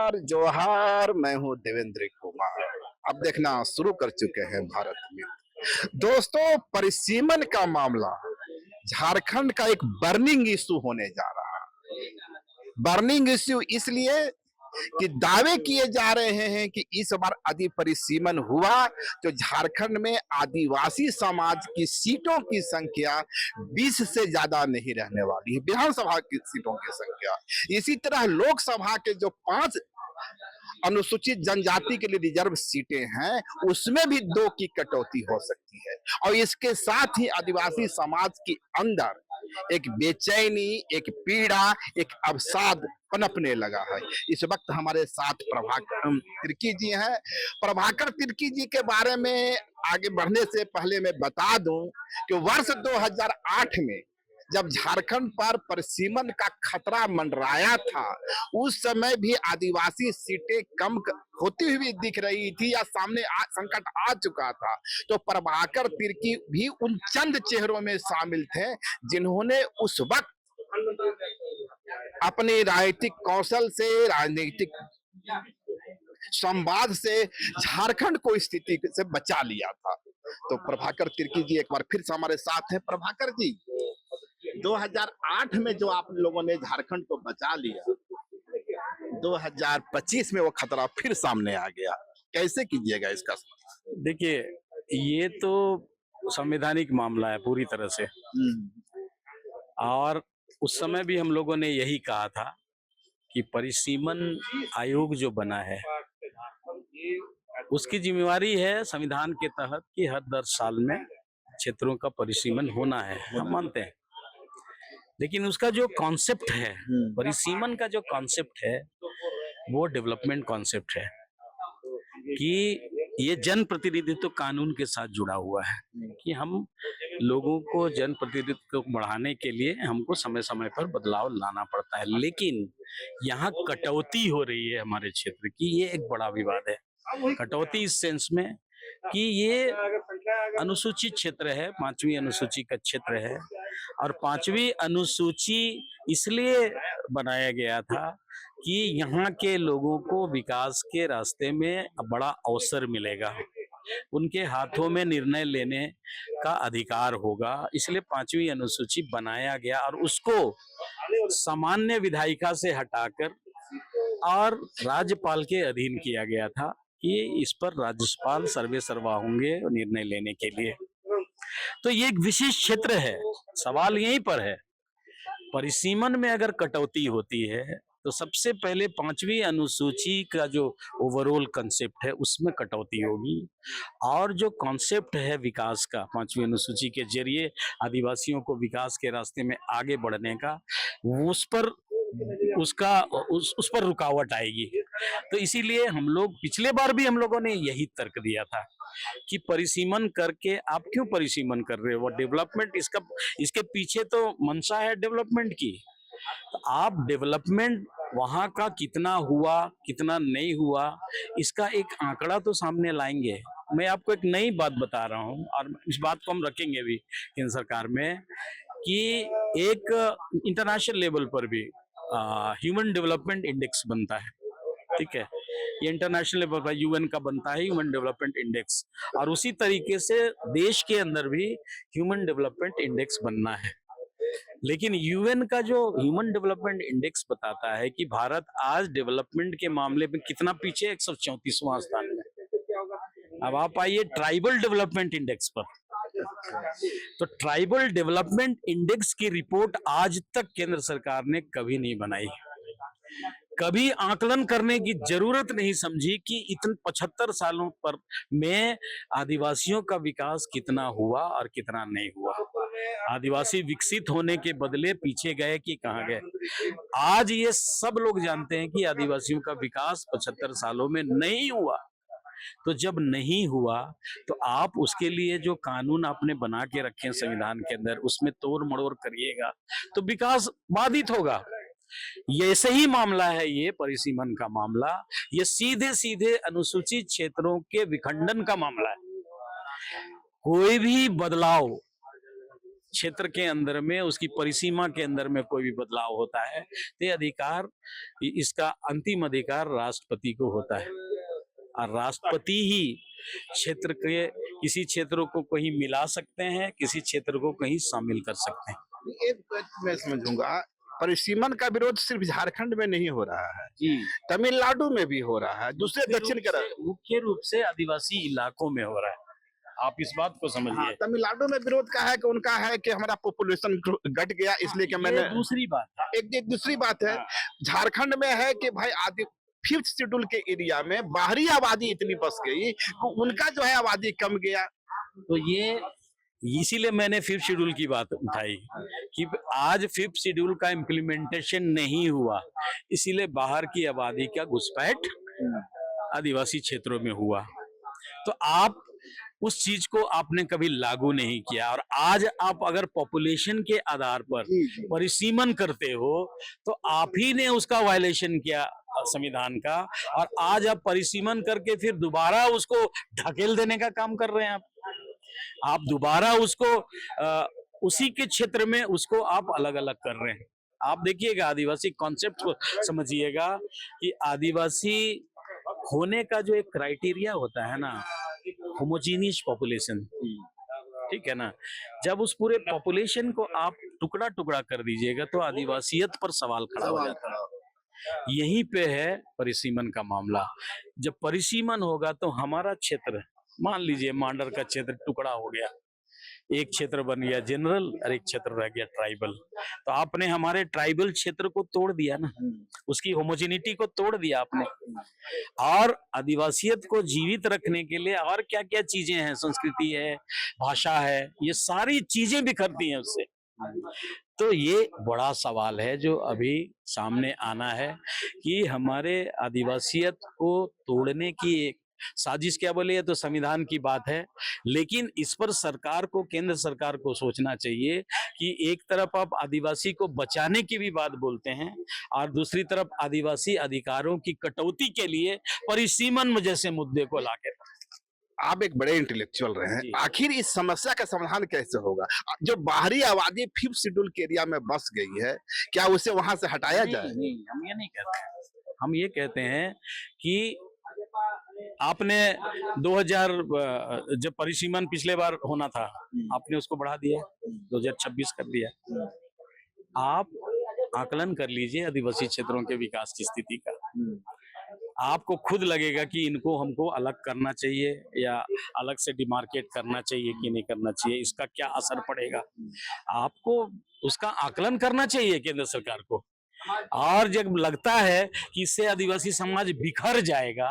नमस्कार, जोहार। मैं हूँ देवेंद्र कुमार। अब देखना शुरू कर चुके हैं भारत में। दोस्तों, परिसीमन का मामला झारखंड का एक बर्निंग इशू होने जा रहा है। बर्निंग इश्यू इसलिए कि दावे किए जा रहे हैं कि इस बार यदि परिसीमन हुआ तो झारखंड में आदिवासी समाज की सीटों की संख्या 20 से ज्यादा नहीं रहने वाली है, विधानसभा की सीटों की संख्या। इसी तरह लोकसभा के जो 5 अनुसूचित जनजाति के लिए रिजर्व सीटें हैं, उसमें भी 2 की कटौती हो सकती है। और इसके साथ ही आदिवासी समाज के अंदर एक बेचैनी, एक पीड़ा, एक अवसाद पनपने लगा है। इस वक्त हमारे साथ प्रभाकर तिर्की जी हैं। प्रभाकर तिर्की जी के बारे में आगे बढ़ने से पहले मैं बता दूं कि वर्ष 2008 में जब झारखंड पर परिसीमन का खतरा मंडराया था, उस समय भी आदिवासी सीटें कम होती हुई दिख रही थी या सामने संकट आ चुका था। तो प्रभाकर तिर्की भी उन चंद चेहरों में शामिल थे जिन्होंने उस वक्त अपने राजनीतिक कौशल से, राजनीतिक संवाद से झारखंड को स्थिति से बचा लिया था। तो प्रभाकर तिर्की जी एक बार फिर से हमारे साथ हैं। प्रभाकर जी, 2008 में जो आप लोगों ने झारखंड को बचा लिया, 2025 में वो खतरा फिर सामने आ गया, कैसे कीजिएगा इसका? देखिए, ये तो संवैधानिक मामला है पूरी तरह से। और उस समय भी हम लोगों ने यही कहा था कि परिसीमन आयोग जो बना है उसकी जिम्मेवारी है संविधान के तहत कि हर 10 साल में क्षेत्रों का परिसीमन होना है, हम मानते हैं। लेकिन उसका जो कॉन्सेप्ट है, परिसीमन का जो कॉन्सेप्ट है, वो डेवलपमेंट कॉन्सेप्ट है कि ये जन प्रतिनिधित्व कानून के साथ जुड़ा हुआ है कि हम लोगों को जन प्रतिनिधित्व को बढ़ाने के लिए हमको समय समय पर बदलाव लाना पड़ता है। लेकिन यहाँ कटौती हो रही है हमारे क्षेत्र की, ये एक बड़ा विवाद है। कटौती इस सेंस में कि ये अनुसूचित क्षेत्र है, 5वीं अनुसूची का क्षेत्र है। और 5वीं अनुसूची इसलिए बनाया गया था कि यहाँ के लोगों को विकास के रास्ते में बड़ा अवसर मिलेगा, उनके हाथों में निर्णय लेने का अधिकार होगा, इसलिए 5वीं अनुसूची बनाया गया। और उसको सामान्य विधायिका से हटाकर और राज्यपाल के अधीन किया गया था कि इस पर राज्यपाल सर्वे सर्वा होंगे निर्णय लेने के लिए। तो ये एक विशेष क्षेत्र है। सवाल यहीं पर है, परिसीमन में अगर कटौती होती है तो सबसे पहले 5वीं अनुसूची का जो ओवरऑल कंसेप्ट है उसमें कटौती होगी। और जो कॉन्सेप्ट है विकास का, 5वीं अनुसूची के जरिए आदिवासियों को विकास के रास्ते में आगे बढ़ने का, उस पर रुकावट आएगी। तो इसीलिए हम लोग पिछले बार भी हम लोगों ने यही तर्क दिया था कि परिसीमन करके आप क्यों परिसीमन कर रहे हो? डेवलपमेंट इसके पीछे तो मंशा है डेवलपमेंट की। तो आप डेवलपमेंट वहां का कितना हुआ, कितना नहीं हुआ, इसका एक आंकड़ा तो सामने लाएंगे। मैं आपको एक नई बात बता रहा हूं और इस बात को हम रखेंगे भी केंद्र सरकार में कि एक इंटरनेशनल लेवल पर भी ह्यूमन डेवलपमेंट इंडेक्स बनता है। ठीक है, ये इंटरनेशनल लेवल पर यूएन का बनता है ह्यूमन डेवलपमेंट इंडेक्स, और उसी तरीके से देश के अंदर भी ह्यूमन डेवलपमेंट इंडेक्स बनना है। लेकिन यूएन का जो ह्यूमन डेवलपमेंट इंडेक्स बताता है कि भारत आज डेवलपमेंट के मामले में कितना पीछे, 134वां स्थान में। अब आप आइए ट्राइबल डेवलपमेंट इंडेक्स पर। तो ट्राइबल डेवलपमेंट इंडेक्स की रिपोर्ट आज तक केंद्र सरकार ने कभी नहीं बनाई, कभी आकलन करने की जरूरत नहीं समझी कि इतने 75 सालों पर में आदिवासियों का विकास कितना हुआ और कितना नहीं हुआ। आदिवासी विकसित होने के बदले पीछे गए कि कहां गए? आज ये सब लोग जानते हैं कि आदिवासियों का विकास 75 सालों में नहीं हुआ। तो जब नहीं हुआ तो आप उसके लिए जो कानून आपने बना के रखे हैं संविधान के अंदर, उसमें तोड़ मड़ोड़ करिएगा तो विकास बाधित होगा। ये ऐसे ही मामला है, ये परिसीमन का मामला, ये सीधे सीधे अनुसूचित क्षेत्रों के विखंडन का मामला है। कोई भी बदलाव क्षेत्र के अंदर में, उसकी परिसीमा के अंदर में कोई भी बदलाव होता है तो ये अधिकार, इसका अंतिम अधिकार राष्ट्रपति को होता है, और राष्ट्रपति ही क्षेत्र के किसी क्षेत्रों को कहीं मिला सकते हैं, किसी क्षेत्र को कहीं शामिल कर सकते हैं। एक बात मैं समझूंगा, परिसीमन का विरोध सिर्फ झारखंड में नहीं हो रहा है, जी, तमिलनाडु में भी हो रहा है, दूसरे दक्षिण के मुख्य रूप से आदिवासी इलाकों में हो रहा है। आप इस बात को समझिए। हाँ, तमिलनाडु में विरोध का है कि उनका है कि हमारा पॉपुलेशन घट गया, इसलिए कि मैंने दूसरी बात है। एक दूसरी बात है, हाँ। झारखंड में है कि भाई आदि 5th शेड्यूल के एरिया में बाहरी आबादी इतनी बस गई कि उनका जो है आबादी कम गया। तो ये इसीलिए मैंने 5th शेड्यूल की बात उठाई कि आज 5th शेड्यूल का इम्प्लीमेंटेशन नहीं हुआ, इसीलिए बाहर की आबादी का घुसपैठ आदिवासी क्षेत्रों में हुआ। तो आप उस चीज को आपने कभी लागू नहीं किया, और आज आप अगर पॉपुलेशन के आधार पर परिसीमन करते हो तो आप ही ने उसका वायलेशन किया संविधान का, और आज आप परिसीमन करके फिर दोबारा उसको ढकेल देने का काम कर रहे हैं। आप दोबारा उसको उसी के क्षेत्र में उसको आप अलग अलग कर रहे हैं। आप देखिएगा, आदिवासी कॉन्सेप्ट को समझिएगा कि आदिवासी होने का जो एक क्राइटेरिया होता है ना, होमोजीनियस पॉपुलेशन, ठीक है ना, जब उस पूरे पॉपुलेशन को आप टुकड़ा टुकड़ा कर दीजिएगा तो आदिवासियत पर सवाल खड़ा हो जाता है। यहीं पे है परिसीमन का मामला। जब परिसीमन होगा तो हमारा क्षेत्र, मान लीजिए मांडर का क्षेत्र टुकड़ा हो गया, एक क्षेत्र बन गया जनरल और एक क्षेत्र रह गया ट्राइबल, तो आपने हमारे ट्राइबल क्षेत्र को तोड़ दिया ना, उसकी होमोजेनिटी को तोड़ दिया आपने। और आदिवासियत को जीवित रखने के लिए और क्या क्या चीजें हैं, संस्कृति है, भाषा है, ये सारी चीजें बिखरती हैं उससे। तो ये बड़ा सवाल है जो अभी सामने आना है कि हमारे आदिवासियत को तोड़ने की एक साजिश, क्या बोले, ये तो संविधान की बात है, लेकिन इस पर सरकार को, केंद्र सरकार को सोचना चाहिए कि एक तरफ आप आदिवासी को बचाने की भी बात बोलते हैं और दूसरी तरफ आदिवासी अधिकारों की कटौती के लिए परिसीमन जैसे मुद्दे को लाके। आप एक बड़े इंटेलेक्चुअल रहे हैं, आखिर इस समस्या का समाधान कैसे होगा? जो बाहरी आबादी 5th शेड्यूल के एरिया में बस गई है, क्या उसे वहां से हटाया जाए? नहीं, हम ये नहीं कहते हैं। हम ये कहते हैं कि आपने 2000 जब परिसीमन पिछले बार होना था, आपने उसको बढ़ा दिया, 2026 कर दिया। आप आकलन कर लीजिए आदिवासी क्षेत्रों के विकास की स्थिति का, आपको खुद लगेगा कि इनको हमको अलग करना चाहिए या अलग से डिमार्केट करना चाहिए कि नहीं करना चाहिए, इसका क्या असर पड़ेगा, आपको उसका आकलन करना चाहिए केंद्र सरकार को। और जब लगता है कि इससे आदिवासी समाज बिखर जाएगा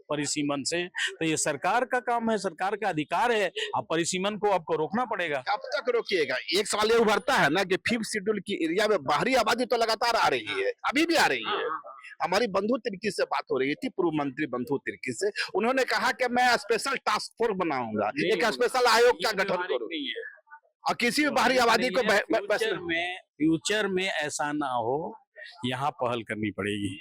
परिसीमन से, तो ये सरकार का काम है, सरकार का अधिकार है, अब परिसीमन को आपको रोकना पड़ेगा। कब तक रोकिएगा? एक सवाल ये उभरता है ना कि 5th शेड्यूल की एरिया में बाहरी आबादी तो लगातार आ रही है, अभी भी आ रही है। हमारी बंधु तिर्की से बात हो रही थी, पूर्व मंत्री बंधु तिर्की से, उन्होंने कहा कि मैं स्पेशल टास्क फोर्स बनाऊंगा, एक स्पेशल आयोग का गठन करूंगा और किसी भी बाहरी आबादी को फ्यूचर में ऐसा ना हो, यहाँ पहल करनी पड़ेगी।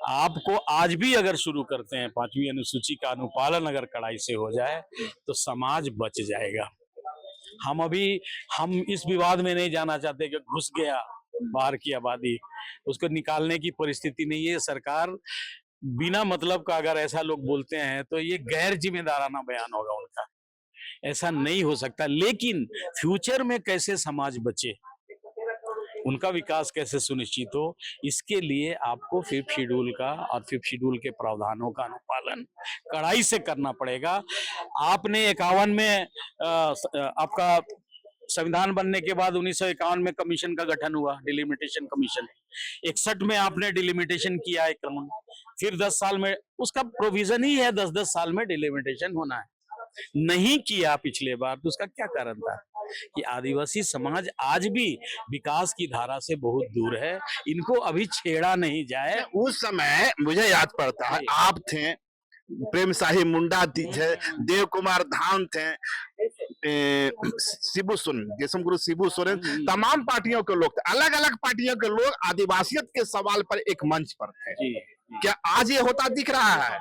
आपको आज भी अगर शुरू करते हैं 5वीं अनुसूची का अनुपालन अगर कड़ाई से हो जाए तो समाज बच जाएगा। हम इस विवाद में नहीं जाना चाहते कि घुस गया बाहर की आबादी, उसको निकालने की परिस्थिति नहीं है। सरकार बिना मतलब का अगर ऐसा लोग बोलते हैं तो ये गैर जिम्मेदाराना बयान होगा उनका, ऐसा नहीं हो सकता। लेकिन फ्यूचर में कैसे समाज बचे, उनका विकास कैसे सुनिश्चित हो, इसके लिए आपको 5th शेड्यूल का और 5th शेड्यूल के प्रावधानों का अनुपालन कड़ाई से करना पड़ेगा। आपने 51 में आपका संविधान बनने के बाद 1951 में कमीशन का गठन हुआ, डिलिमिटेशन कमीशन। 61 में आपने डिलिमिटेशन किया एक क्रम, फिर 10 साल में उसका प्रोविजन ही है 10-10 साल में डिलिमिटेशन होना है, नहीं किया पिछले बार। तो उसका क्या कारण था कि आदिवासी समाज आज भी विकास की धारा से बहुत दूर है, इनको अभी छेड़ा नहीं जाए। उस समय मुझे याद पड़ता है, आप थे, प्रेम शाही मुंडा थे, देव कुमार धाम थे, शिबू सोरेन, देशम गुरु शिबू सोरेन, तमाम पार्टियों के लोग थे, अलग अलग पार्टियों के लोग आदिवासियत के सवाल पर एक मंच पर थे। क्या आज ये होता दिख रहा है?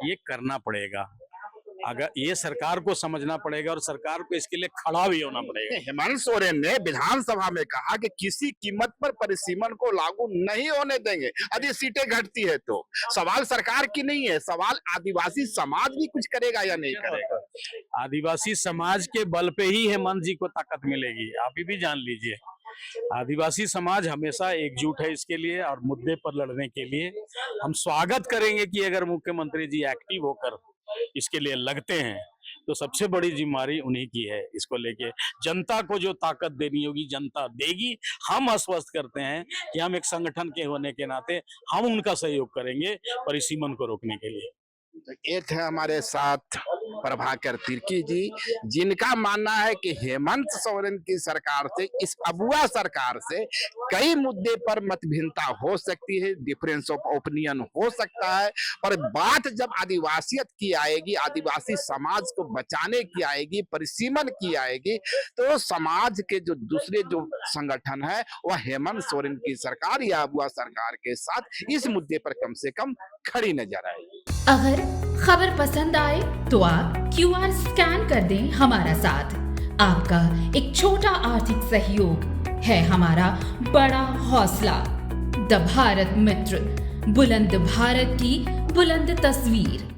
ये करना पड़ेगा। अगर ये सरकार को समझना पड़ेगा और सरकार को इसके लिए खड़ा भी होना पड़ेगा। हेमंत सोरेन ने विधानसभा में कहा कि किसी कीमत पर परिसीमन को लागू नहीं होने देंगे यदि सीटें घटती है तो। सवाल सरकार की नहीं है, सवाल आदिवासी समाज भी कुछ करेगा या नहीं करेगा। आदिवासी समाज के बल पे ही हेमंत जी को ताकत मिलेगी, आप भी जान लीजिए। आदिवासी समाज हमेशा एकजुट है इसके लिए और मुद्दे पर लड़ने के लिए। हम स्वागत करेंगे कि अगर मुख्यमंत्री जी एक्टिव होकर इसके लिए लगते हैं तो सबसे बड़ी जिम्मेदारी उन्हीं की है। इसको लेके जनता को जो ताकत देनी होगी जनता देगी। हम आश्वस्त करते हैं कि हम एक संगठन के होने के नाते हम उनका सहयोग करेंगे परिसीमन को रोकने के लिए। ये थे हमारे साथ प्रभाकर तिर्की जी, जिनका मानना है कि हेमंत सोरेन की सरकार से, इस अबुआ सरकार से कई मुद्दे पर मतभिन्नता हो सकती है, डिफरेंस ऑफ ओपिनियन हो सकता है, पर बात जब आदिवासियत की आएगी, आदिवासी समाज को बचाने की आएगी, परिसीमन की आएगी, तो समाज के जो दूसरे जो संगठन है वह हेमंत सोरेन की सरकार या अबुआ सरकार के साथ इस मुद्दे पर कम से कम खड़ी नजर आएगी। अगर खबर पसंद आए तो आप QR स्कैन कर दें हमारा साथ। आपका एक छोटा आर्थिक सहयोग है हमारा बड़ा हौसला। द भारत मित्र, बुलंद भारत की बुलंद तस्वीर।